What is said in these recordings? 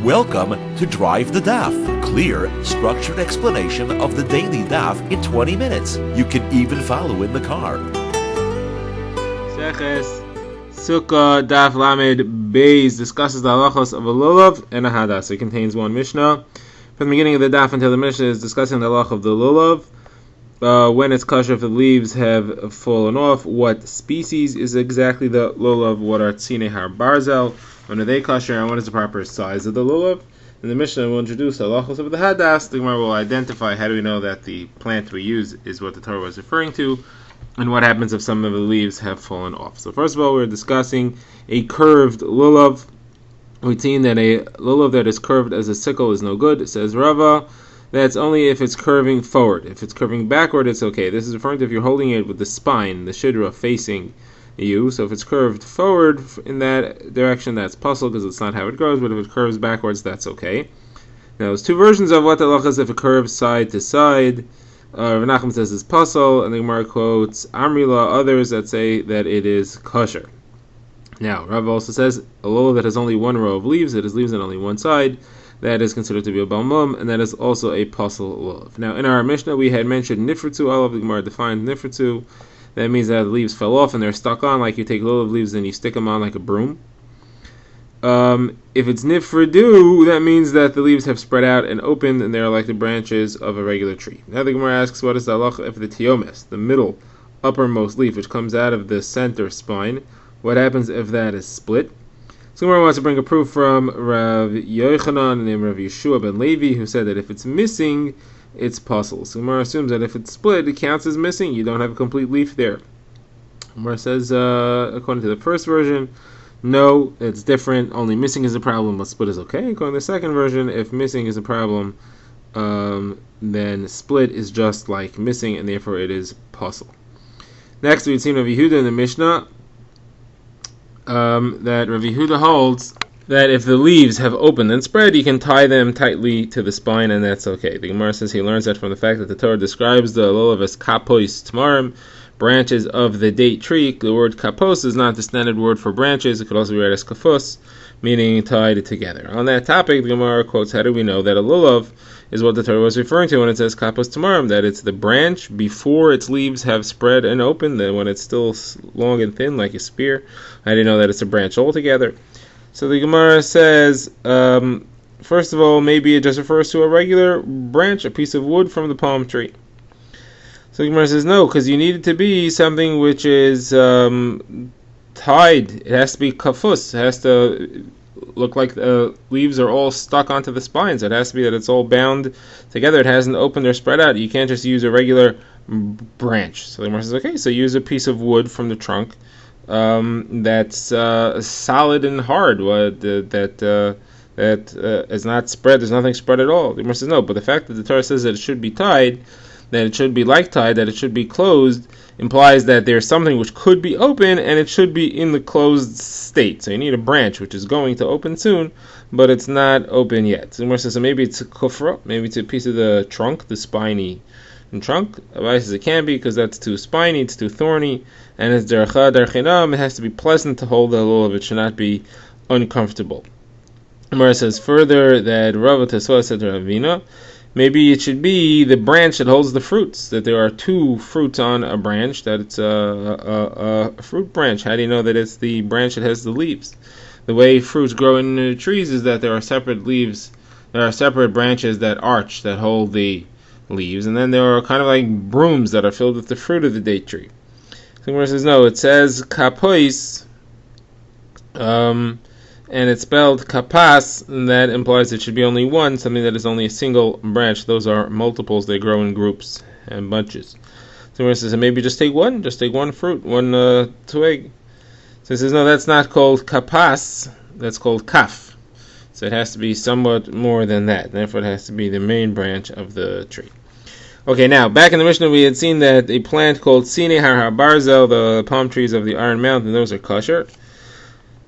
Welcome to Drive the Daf. Clear, structured explanation of the daily daf in 20 minutes. You can even follow in the car. Sukkah Daf Lamed Beis discusses the halachos of a lulav and a hadas. It contains one mishnah. From the beginning of the daf until the mishnah is discussing the halach of the lulav. When it's kosher, if the leaves have fallen off, what species is exactly the lulav? What are tzine har barzel? When are they kosher, and what is the proper size of the lulav? In the Mishnah, we'll introduce the halachos of the hadas. The Gemara will identify how do we know that the plant we use is what the Torah was referring to, and what happens if some of the leaves have fallen off. So first of all, we're discussing a curved lulav. We've seen that a lulav that is curved as a sickle is no good. It says Rava, that's only if it's curving forward. If it's curving backward, it's okay. This is referring to if you're holding it with the spine, the shidra, facing you. So if it's curved forward in that direction, that's puzzle because it's not how it grows, but if it curves backwards, that's okay. Now there's two versions of what the halach is if it curves side to side. Rav Nachman says it's puzzle, and the Gemara quotes Amrila, others that say that it is kosher. Now Rav also says a lulav that has only one row of leaves, it has leaves on only one side, that is considered to be a balmum, and that is also a puzzle lulav. Now in our Mishnah we had mentioned nifritzu olav. The Gemara defined nifritzu. That means that the leaves fell off and they're stuck on, like you take lulav leaves and you stick them on like a broom. If it's nifridu, that means that the leaves have spread out and opened and they're like the branches of a regular tree. Now the Gemara asks, what is the halacha if the tiomes, the middle uppermost leaf, which comes out of the center spine, what happens if that is split? So Gemara wants to bring a proof from Rav Yochanan named Rav Yeshua ben Levi, who said that if it's missing, it's puzzle. So Gemara assumes that if it's split, it counts as missing. You don't have a complete leaf there. Gemara says, according to the first version, no, it's different. Only missing is a problem, but split is okay. According to the second version, if missing is a problem, then split is just like missing, and therefore it is puzzle. Next, we've seen Rav Yehuda in the Mishnah, that Rav Yehuda holds that if the leaves have opened and spread, you can tie them tightly to the spine, and that's okay. The Gemara says he learns that from the fact that the Torah describes the lulav as kapois tamarim, branches of the date tree. The word kapos is not the standard word for branches. It could also be read as kafus, meaning tied together. On that topic, the Gemara quotes, how do we know that a lulav is what the Torah was referring to when it says kapos tamarim, that it's the branch before its leaves have spread and opened, then when it's still long and thin like a spear? How do you know that it's a branch altogether? So the Gemara says, first of all, maybe it just refers to a regular branch, a piece of wood from the palm tree. So the Gemara says, no, because you need it to be something which is tied. It has to be kafus. It has to look like the leaves are all stuck onto the spines. It has to be that it's all bound together. It hasn't opened or spread out. You can't just use a regular branch. So the Gemara says, okay, so use a piece of wood from the trunk that's solid and hard, that is not spread. There's nothing spread at all. The Gemara says no, but the fact that the Torah says that it should be tied, that it should be like tied, that it should be closed, implies that there's something which could be open and it should be in the closed state. So you need a branch which is going to open soon, but it's not open yet. So the Gemara says so maybe it's a kufra, maybe it's a piece of the trunk, the spiny trunk. Otherwise, says it can't be because that's too spiny, it's too thorny, and it's dercha derchinam. It has to be pleasant to hold the lulav. It should not be uncomfortable. Gemara says further that Rav Tesva said to Ravina, maybe it should be the branch that holds the fruits. That there are two fruits on a branch. That it's a fruit branch. How do you know that it's the branch that has the leaves? The way fruits grow in trees is that there are separate leaves. There are separate branches that arch that hold the leaves, and then there are kind of like brooms that are filled with the fruit of the date tree. So Gemara says no, it says kapois, and it's spelled kapas, and that implies it should be only one, something that is only a single branch. Those are multiples, they grow in groups and bunches. So Gemara says maybe just take one fruit, one twig. So it says no, that's not called kapas, that's called kaf. So it has to be somewhat more than that. Therefore, it has to be the main branch of the tree. Okay, now, back in the Mishnah, we had seen that a plant called tzine har barzel, the palm trees of the Iron Mountain, those are kosher.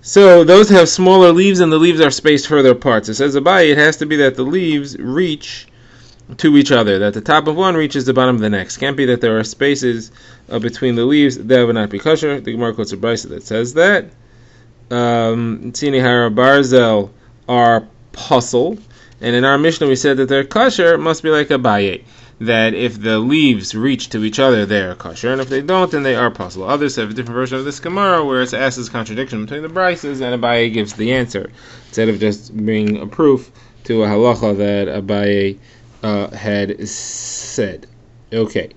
So those have smaller leaves, and the leaves are spaced further apart. So it says Abai, it has to be that the leaves reach to each other, that the top of one reaches the bottom of the next. Can't be that there are spaces between the leaves. That would not be kosher. The Gemara quotes a brisa that says that. Tzine har barzel are puzzle. And in our Mishnah we said that they're kosher. It must be like Abaye, that if the leaves reach to each other, they are kosher, and if they don't, then they are puzzle. Others have a different version of this Gemara where it's asked as contradiction between the brises, and Abaye gives the answer instead of just being a proof to a halacha that Abaye had said. Okay.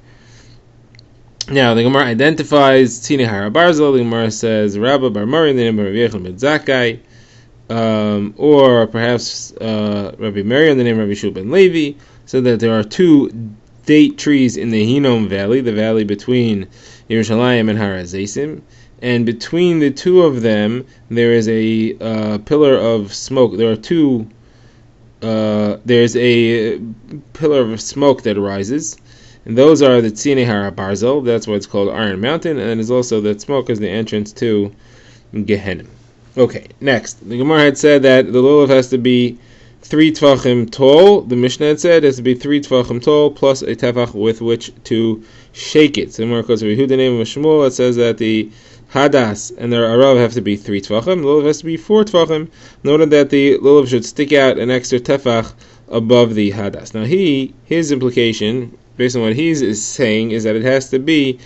Now the Gemara identifies Tzini Hara Barzel. The Gemara says Rabba Bar Mari in the name of Rabbi Yechon ben Zakkai, or perhaps Rabbi Mary in the name of Rabbi Shua ben Levi. So that there are two date trees in the Hinnom Valley, the valley between Yerushalayim and Har HaZeisim, and between the two of them there is a pillar of smoke. There are two. There's a pillar of smoke that rises, and those are the Tzine Hara Barzel. That's why it's called Iron Mountain, and there's also that smoke is the entrance to Gehenna. Okay, next the Gemara had said that the lulav has to be 3 tvachim tall. The Mishnah had said it has to be 3 tvachim tall plus a tefach with which to shake it. Similar to the name of Shmuel, it says that the hadas and the arav have to be 3 tvachim. The lulav has to be 4 tvachim. Noted that the lulav should stick out an extra tefach above the hadas. Now his implication, based on what he's saying, is that it has to be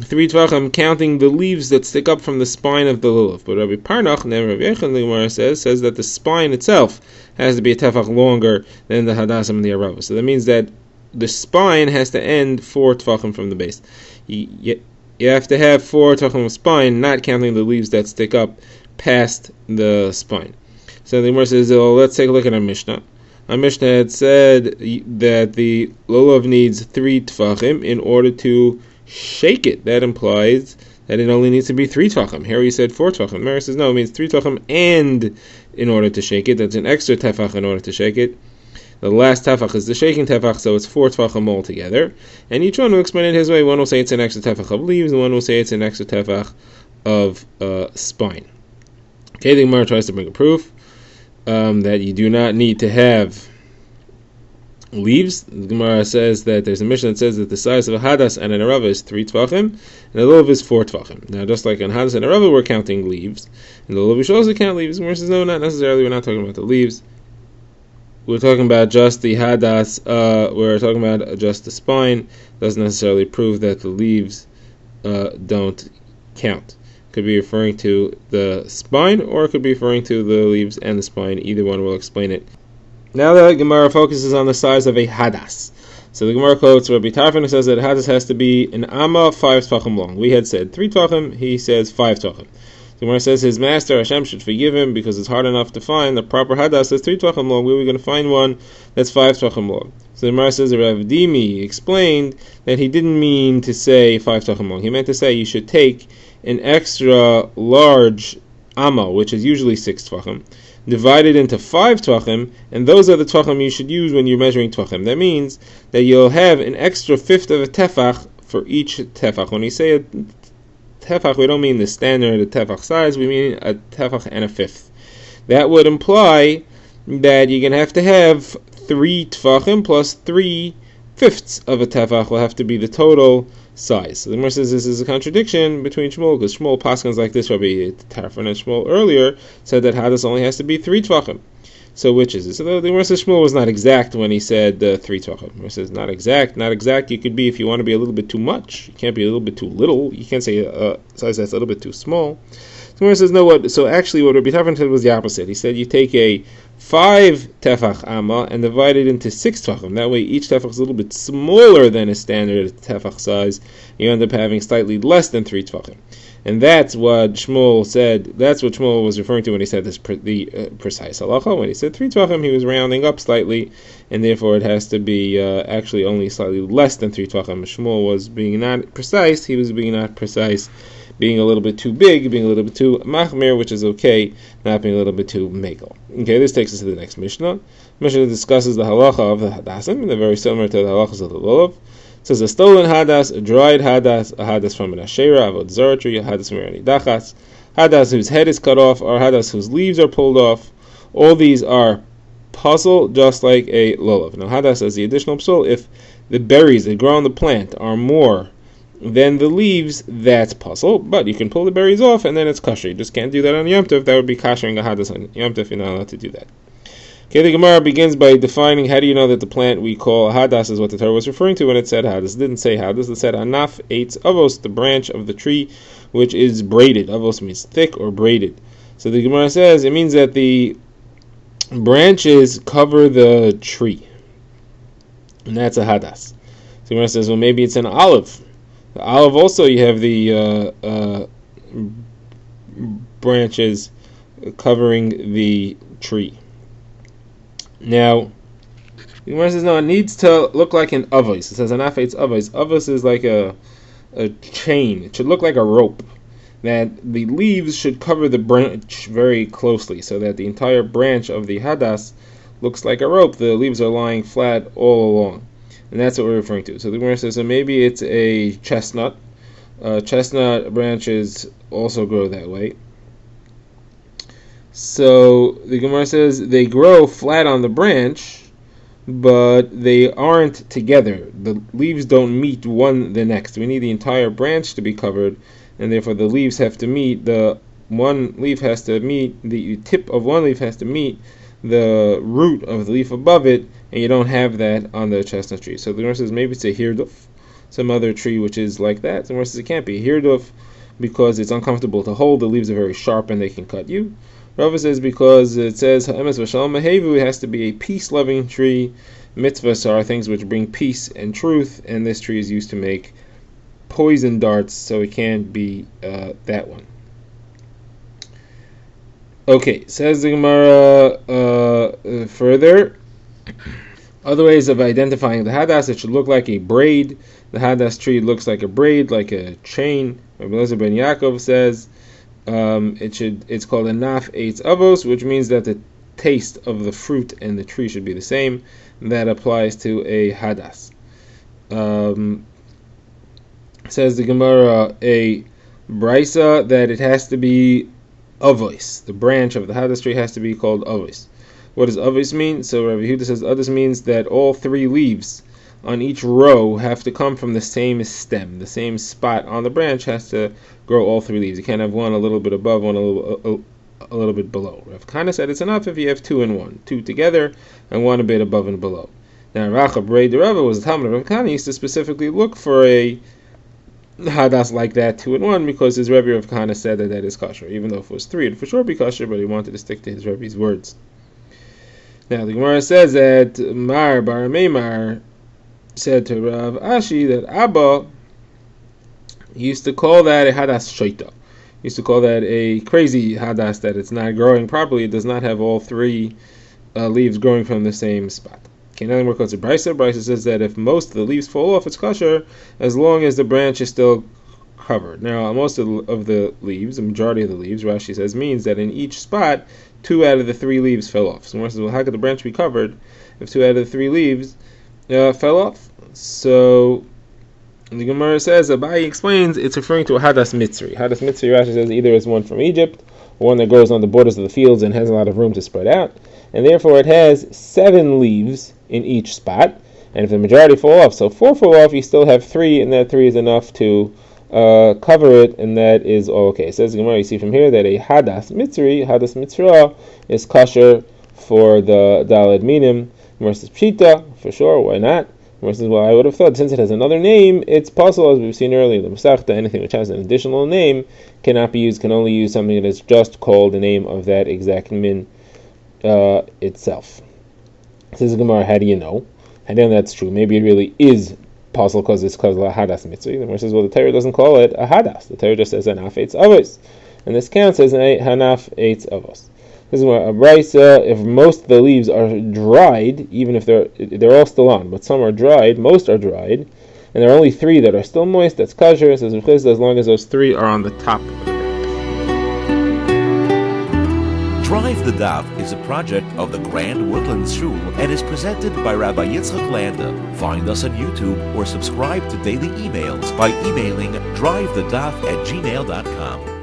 3 tvachim, counting the leaves that stick up from the spine of the lulav. But Rabbi Parnach, and Rabbi Yechon, the Gemara says that the spine itself has to be a tefach longer than the hadasim and the arava. So that means that the spine has to end 4 tvachim from the base. You have to have 4 tvachim of spine, not counting the leaves that stick up past the spine. So the Gemara says, let's take a look at our Mishnah. Our Mishnah had said that the lulav needs 3 tvachim in order to shake it. That implies that it only needs to be 3 tvachim. Here he said 4 tvachim. Mary says no, it means 3 tvachim and in order to shake it. That's an extra tefach in order to shake it. The last tefach is the shaking tefach, so it's 4 tvachim altogether. And each one will explain it his way. One will say it's an extra tefach of leaves, and one will say it's an extra tefach of spine. Okay, the Gemara tries to bring a proof that you do not need to have leaves. The Gemara says that there's a Mishnah that says that the size of a hadas and an arava is 3 tvachim, and the lulav is 4 tvachim. Now, just like on hadas and arava, we're counting leaves, and the lulav should also count leaves. The Gemara says no, not necessarily. We're not talking about the leaves. We're talking about just the hadas. We're talking about just the spine. Doesn't necessarily prove that the leaves don't count. Could be referring to the spine, or it could be referring to the leaves and the spine. Either one will explain it. Now the Gemara focuses on the size of a hadas. So the Gemara quotes Rabbi Tarfon, who says that a hadas has to be an amma 5 tvachim long. We had said 3 tvachim, he says 5 tvachim. The Gemara says his master Hashem should forgive him because it's hard enough to find the proper hadas that's 3 tvachim long. Where are we going to find one that's 5 tvachim long? So the Gemara says that Rav Dimi explained that he didn't mean to say 5 tvachim long. He meant to say you should take an extra large amma, which is usually 6 tvachim, divided into 5 tvachim, and those are the tvachim you should use when you're measuring tvachim. That means that you'll have an extra fifth of a tefach for each tefach. When we say a tefach, we don't mean the standard tefach size, we mean a tefach and a fifth. That would imply that you're going to have 3 tvachim plus 3 fifths of a tefach will have to be the total size. So the Gemara says this is a contradiction between Shmuel, because Shmuel paskins like this. Rabbi Tarfon and Shmuel earlier said that hadas only has to be 3 tvachim. So which is it? So the Gemara says Shmuel was not exact when he said 3 tvachim. The Gemara says not exact. You could be if you want to be a little bit too much. You can't be a little bit too little. You can't say a size that's a little bit too small. The Gemara says no. What? So actually, what Rabbi Tarfon said was the opposite. He said you take a 5 tefach amma and divide it into 6 tvachim. That way each tefach is a little bit smaller than a standard tefach size. You end up having slightly less than 3 tvachim. And that's what Shmuel said. That's what Shmuel was referring to when he said this the precise halacha. When he said 3 tvachim, he was rounding up slightly, and therefore it has to be actually only slightly less than 3 tvachim. Shmuel was being not precise. He was being not precise, being a little bit too big, being a little bit too machmir, which is okay, not being a little bit too megal. Okay, this takes us to the next Mishnah. Mishnah discusses the halacha of the hadasim, and they're very similar to the halachas of the lulav. It says a stolen hadas, a dried hadas, a hadas from an ashera, avod zara tree, a hadas from an dachas, hadas whose head is cut off, or hadas whose leaves are pulled off. All these are puzzle, just like a lulav. Now hadas has the additional psul. If the berries that grow on the plant are more than the leaves, that's puzzle. But you can pull the berries off, and then it's kosher. You just can't do that on Yom Tov. That would be koshering a hadas on Yom Tov. You're not allowed to do that. Okay, the Gemara begins by defining how do you know that the plant we call hadas is what the Torah was referring to when it said hadas. It didn't say hadas, it said anaf eitz avos, the branch of the tree which is braided. Avos means thick or braided. So the Gemara says it means that the branches cover the tree. And that's a hadas. So the Gemara says, well, maybe it's an olive. The olive also, you have the branches covering the tree. Now, the Gemara says, no, it needs to look like an avos. It says, anaf eitz avos. Avos is like a chain. It should look like a rope. That the leaves should cover the branch very closely, so that the entire branch of the hadas looks like a rope. The leaves are lying flat all along. And that's what we're referring to. So the Gemara says, so maybe it's a chestnut. Chestnut branches also grow that way. So the Gemara says they grow flat on the branch, but they aren't together. The leaves don't meet one the next. We need the entire branch to be covered, and therefore the leaves have to meet, the tip of one leaf has to meet the root of the leaf above it, and you don't have that on the chestnut tree. So the Gemara says maybe it's a hirduf, some other tree which is like that. The Gemara says it can't be a hirduf because it's uncomfortable to hold. The leaves are very sharp and they can cut you. Rava says because it says ha'emes v'shalom mehevu, it has to be a peace-loving tree. Mitzvahs are things which bring peace and truth, and this tree is used to make poison darts, so it can't be that one. Okay, says the Gemara further. Other ways of identifying the hadas, it should look like a braid. The hadas tree looks like a braid, like a chain. Rabbi Elazar ben Yaakov says it's called a naf eitz avos, which means that the taste of the fruit and the tree should be the same. That applies to a hadas. Says the Gemara a brisa that it has to be avos. The branch of the hadas tree has to be called avos. What does avos mean? So Rabbi Yehuda says avos means that all three leaves on each row have to come from the same stem. The same spot on the branch has to grow all three leaves. You can't have one a little bit above, one a little bit below. Rav Kana said it's enough if you have two and one, two together, and one a bit above and below. Now Rachab Rei de Rava was the Talmud of Rav Kana. He used to specifically look for a hadas like that, 2 and 1, because his Rebbe Rav Kana said that is kosher. Even though if it was 3, it'd for sure be kosher, but he wanted to stick to his Rebbe's words. Now the Gemara says that Mar Bar Meimar said to Rav Ashi that Abba used to call that a hadas shoita. He used to call that a crazy hadas, that it's not growing properly. It does not have all three leaves growing from the same spot. Okay, now we're called to Brisa. Brisa says that if most of the leaves fall off, it's kosher as long as the branch is still covered. Now, most of the leaves, the majority of the leaves, Rashi says, means that in each spot, 2 out of the 3 leaves fell off. So, says, well, how could the branch be covered if 2 out of the 3 leaves fell off? So, the Gemara says, Abai explains, it's referring to a hadas mitzri. Hadas mitzri, Rashi says, either is one from Egypt, or one that grows on the borders of the fields and has a lot of room to spread out. And therefore it has 7 leaves in each spot, and if the majority fall off, so 4 fall off, you still have 3, and that 3 is enough to cover it, and that is all okay. It says Gemara, you see from here that a hadas mitzra, is kosher for the daled minim. Gemara says pshita, for sure, why not? Gemara says, well, I would have thought since it has another name, it's possible, as we've seen earlier, the Masechta, anything which has an additional name cannot be used, can only use something that is just called the name of that exact min itself. Says Gemara, how do you know? How do you know that's true? Maybe it really is possible because it's called a hadas mitzvah. The Gemara says, well, the Torah doesn't call it a hadas. The Torah just says anaf eitz avos, and this counts as a hanaf eitz avos. This is where a brisa, if most of the leaves are dried, even if they're all still on, but some are dried, most are dried, and there are only 3 that are still moist, that's kosher. It says as long as those 3 are on the top of the branch. Drive the Daf is a project of the Grand Woodlands Shul and is presented by Rabbi Yitzchak Landa. Find us on YouTube or subscribe to daily emails by emailing drivethedaf@gmail.com.